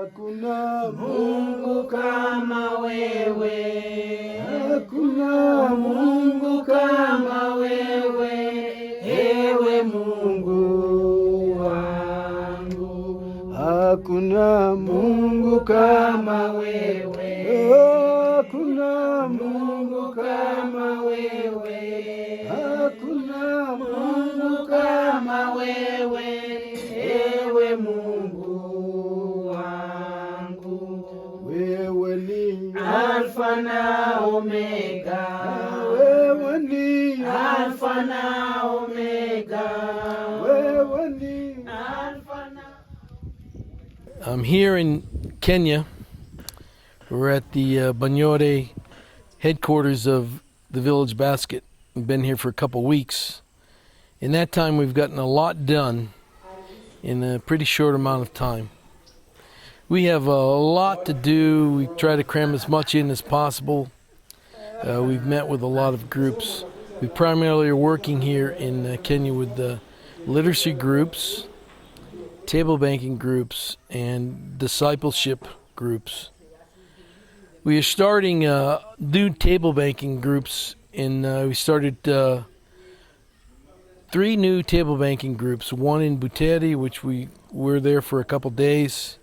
Hakuna Mungu kama wewe, hakuna Mungu kama wewe, ewe Mungu wangu. Hakuna Mungu kama wewe, hakuna Mungu kama wewe, hakuna Mungu kama wewe, ewe Mungu. Wewe ni Alfa na Omega, wewe ni Alfa na Omega, wewe ni Alfa na. I'm here in Kenya. We're at the Banyore headquarters of the Village Basket. We've been here for a couple weeks. In that time, we've gotten a lot done in a pretty short amount of time. We have a lot to do. We try to cram as much in as possible. We've met with a lot of groups. We primarily are working here in Kenya with the literacy groups, table banking groups, and discipleship groups. We are starting new table banking groups. We started 3 new table banking groups, one in Buteri, which we were there for a couple days,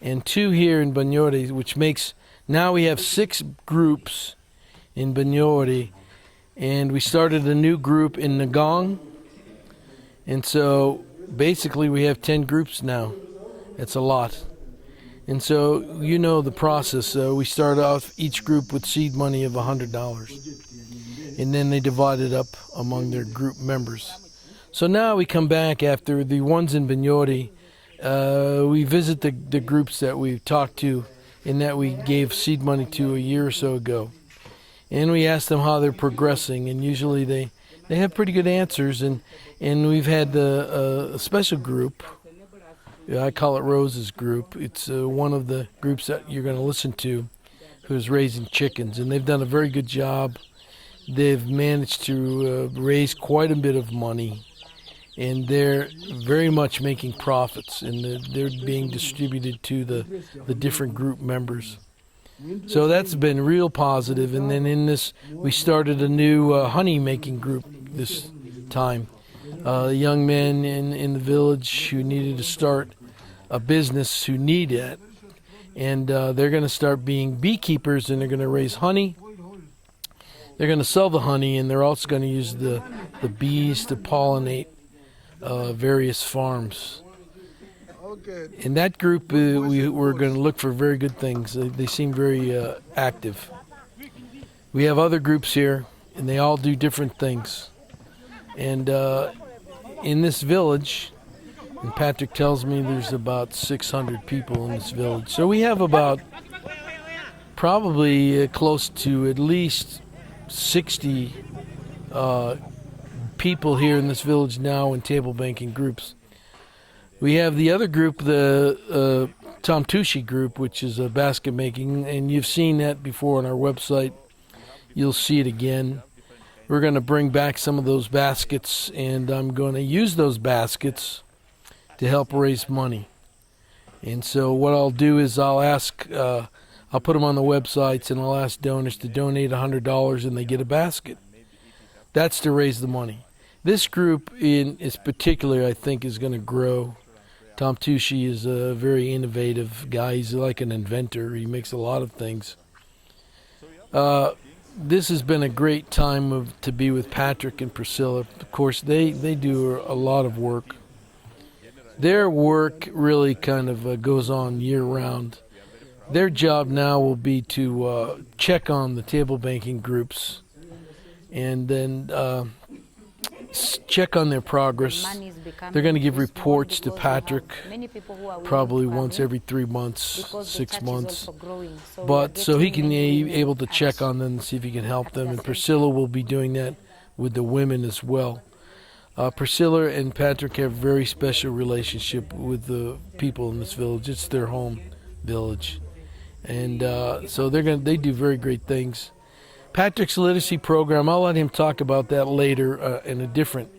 and 2 here in Banyore, which makes, now we have 6 groups in Banyore, and we started a new group in Nagong, and so basically we have 10 groups now. It's a lot. And so you know the process. We start off each group with seed money of $100, and then they divide it up among their group members. So now we come back after the ones in Banyore. We visit the groups that we've talked to and that we gave seed money to a year or so ago. And we ask them how they're progressing, and usually they have pretty good answers. And we've had a special group. I call it Rose's group. It's one of the groups that you're going to listen to who's raising chickens, and they've done a very good job. They've managed to raise quite a bit of money, and they're very much making profits, and they're being distributed to the different group members. So that's been real positive. And then in this, we started a new honey making group this time. Young men in the village who needed to start a business who need it, and they're going to start being beekeepers, and they're going to raise honey. They're going to sell the honey, and they're also going to use the bees to pollinate various farms. In that group, we're going to look for very good things. They seem very active. We have other groups here, and they all do different things. And in this village, and Patrick tells me there's about 600 people in this village. So we have about probably close to at least 60 people here in this village now in table banking groups. We have the other group, the Tom Tushi group, which is a basket making, and you've seen that before on our website. You'll see it again. We're going to bring back some of those baskets, and I'm going to use those baskets to help raise money. And so what I'll do is I'll put them on the websites, and I'll ask donors to donate $100, and they get a basket. That's to raise the money. This group is particular, I think, is going to grow. Tom Tushi is a very innovative guy. He's like an inventor. He makes a lot of things. This has been a great time to be with Patrick and Priscilla. Of course, they do a lot of work. Their work really kind of goes on year-round. Their job now will be to check on the table banking groups and then check on their progress. They're going to give reports to Patrick probably once every 3 months, 6 months. But so he can be able to check on them and see if he can help them. And Priscilla will be doing that with the women as well. Priscilla and Patrick have a very special relationship with the people in this village. It's their home village. And so they do very great things. Patrick's literacy program, I'll let him talk about that later in a different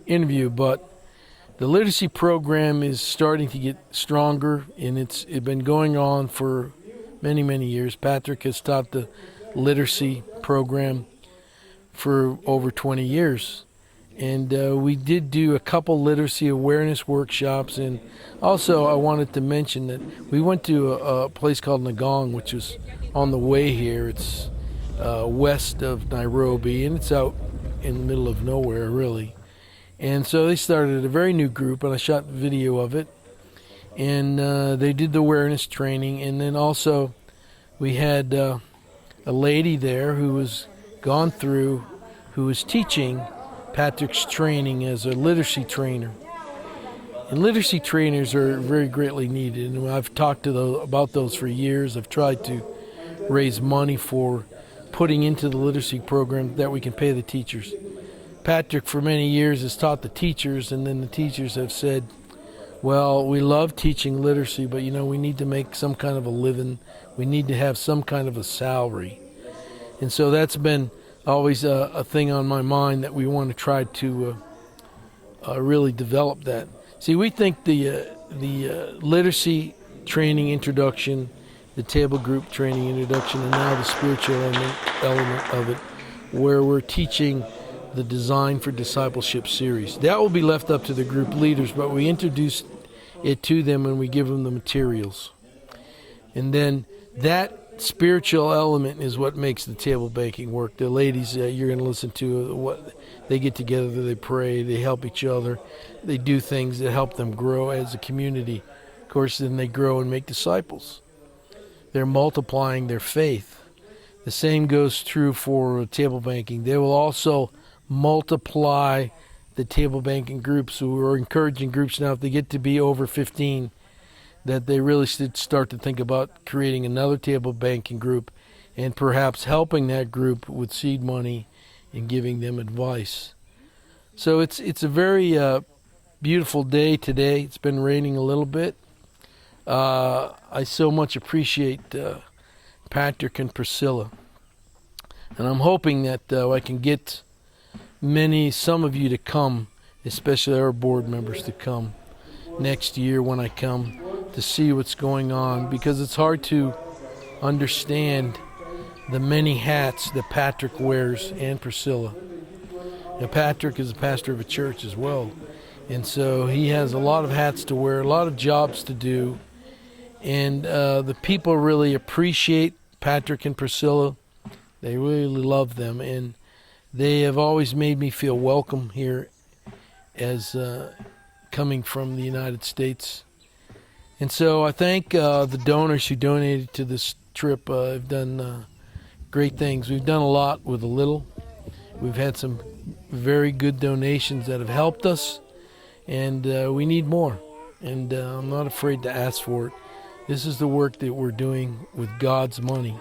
interview, but The literacy program is starting to get stronger, and it's been going on for many, many years. Patrick has taught the literacy program for over 20 years. And we did do a couple literacy awareness workshops. And also I wanted to mention that we went to a place called Ngong, which is on the way here. It's west of Nairobi, and it's out in the middle of nowhere, really. And so they started a very new group, and I shot video of it. And they did the awareness training. And then also we had a lady there who was gone through, who was teaching Patrick's training as a literacy trainer. And literacy trainers are very greatly needed. And I've talked to about those for years. I've tried to raise money for putting into the literacy program that we can pay the teachers. Patrick, for many years, has taught the teachers, and then the teachers have said, well, we love teaching literacy, but we need to make some kind of a living. We need to have some kind of a salary. And so that's been always a thing on my mind, that we want to try to really develop that. See, we think the literacy training introduction, the table group training introduction, and now the spiritual element of it, where we're teaching the Design for Discipleship series. That will be left up to the group leaders, but we introduce it to them and we give them the materials. And then that spiritual element is what makes the table banking work. The ladies you're going to listen to, what they get together, they pray, they help each other, they do things that help them grow as a community. Of course, then they grow and make disciples. They're multiplying their faith. The same goes true for table banking. They will also multiply the table banking groups. So we're encouraging groups now, if they get to be over 15, that they really should start to think about creating another table banking group and perhaps helping that group with seed money and giving them advice. So it's a very beautiful day today. It's been raining a little bit. I so much appreciate Patrick and Priscilla. And I'm hoping that I can get some of you to come, especially our board members, to come next year when I come, to see what's going on, because it's hard to understand the many hats that Patrick wears, and Priscilla. Now, Patrick is a pastor of a church as well, and so he has a lot of hats to wear, a lot of jobs to do, and the people really appreciate Patrick and Priscilla. They really love them, and they have always made me feel welcome here as coming from the United States. And so I thank the donors who donated to this trip. Have done great things. We've done a lot with a little. We've had some very good donations that have helped us, and we need more. And I'm not afraid to ask for it. This is the work that we're doing with God's money.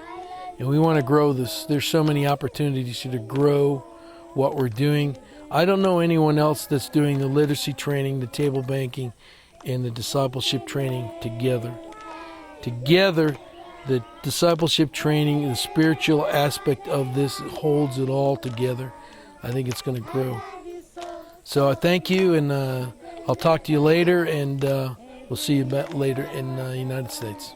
And we want to grow this. There's so many opportunities to grow what we're doing. I don't know anyone else that's doing the literacy training, the table banking, and the discipleship training together. Together, the discipleship training, the spiritual aspect of this holds it all together. I think it's going to grow. So I thank you, and I'll talk to you later, and we'll see you back later in the United States.